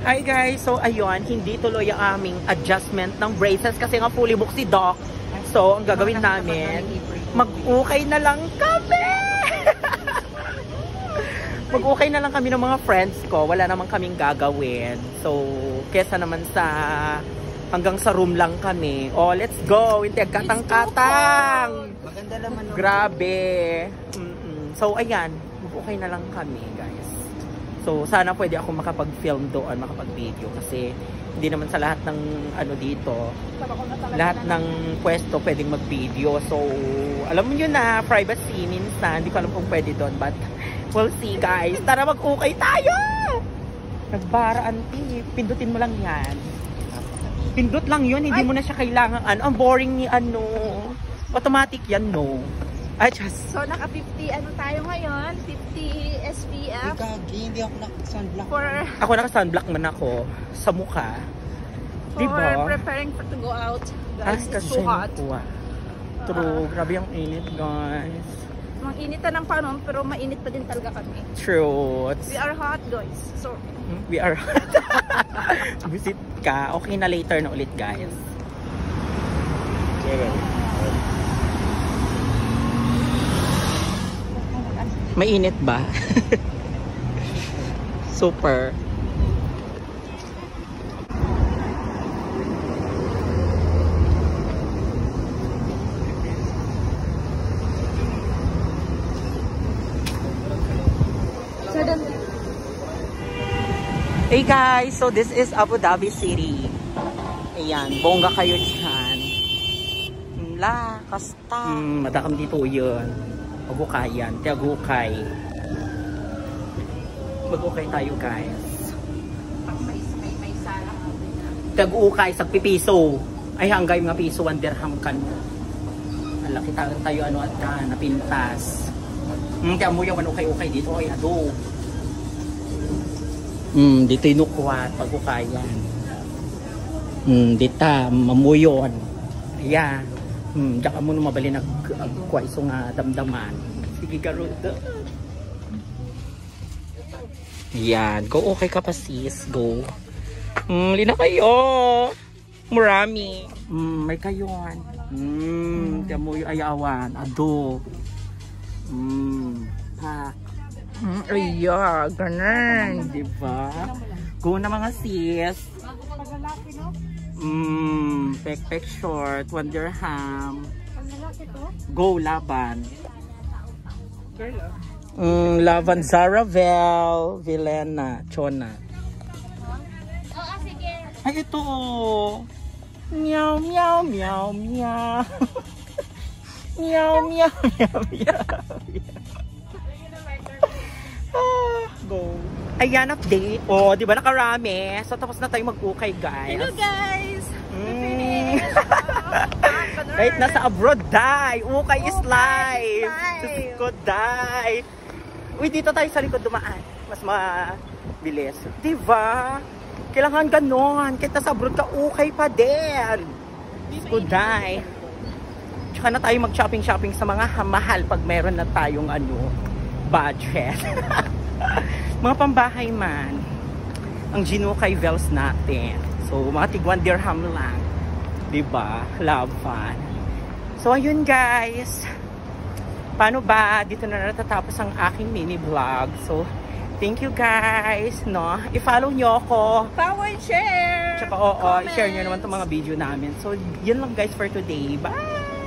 Hi guys, so ayun, hindi tuloy ang aming adjustment ng braces kasi nga fully booked si Doc. So, ang gagawin namin, mag-ukay na lang kami! Mag-ukay na lang kami ng mga friends ko. Wala naman kaming gagawin. So, kesa naman sa hanggang sa room lang kami. Oh, let's go! Hindi, katang-katang! Maganda naman. Grabe! So, ayan, mag-ukay na lang kami, guys. So, sana pwede ako makapag-film doon, makapag-video. Kasi, hindi naman sa lahat ng ano dito, lahat ng pwesto pwedeng mag-video. So, alam mo yun na, privacy minsan. Hindi ko alam kung pwede doon, but we'll see, guys. Tara, mag-ukay tayo! Nagbara, auntie. Pindutin mo lang yan. Pindot lang yun, hindi mo na siya kailangan. Ano, ang boring ni ano. Automatic yan, no? I just... So, naka 50, ano tayo ngayon? 50 SPF. Hindi ako naka-sunblock. Ako naka-sunblock man ako sa mukha. For diba? preparing to go out. Guys, it's too hot. True. Grabe ang init, guys. Mang init na ng panon, pero mainit pa din talaga kami. True. We are hot, guys. So, we are hot. Visit ka. Okay na later na ulit, guys. Mainit ba? Super. Hey guys, so this is Abu Dhabi City. Ayan, bongga kayo dyan. La, kasta. Madakam dito yun. Magukayan, tiagukay. Mag-ukay tayo, guys. Tiagukay, sa pipiso. Ay, hanggay mga piso, 1 dirham kan. Alaki tayo ano at ka, napintas. Tiyan mo yung manukay-ukay dito, ay ado. Dito inukwat, pag-ukayan. Dito, mamuyon. Ayan. Diyan ka muna mabali nagkuha iso nga damdaman. Sige, garuda. Ayan. Go, okay ka pa, sis. Go. Lina kayo. Marami. May kayon. Diyan mo yung ayawan. Ado. Pak. Iya, ganun. Diba? Go na mga sis. Pek short, 1 dirham. Go, laban. Laban, Zaravel, Vilena, Chona. Ay, ito. Meow, meow, meow, meow. Meow, meow, meow, meow. Go. Ayan, update. Oh, di ba nakarami? So, tapos na tayo mag-ukay, guys. Hello, guys. Right, nasa abroad, die. Ukay is live. Sus, die. Uy, dito tayo sa likod dumaan. Mas mabilis. Di ba? Kailangan ganon. Kahit nasa abroad ka, ukay pa din. Sus, die. Tsaka na tayo mag-shopping-shopping sa mga mahal pag meron na tayong budget. Mga pambahay man ang Jinukay Vels natin. So, mga tig 1 dirham lang. Diba? Love fun. So, ayun guys. Paano ba? Dito na natatapos ang aking mini vlog. So, thank you guys. No? I-follow nyo ako. Follow and share. Tsaka, i-share nyo naman itong mga video namin. So, yun lang guys for today. Bye!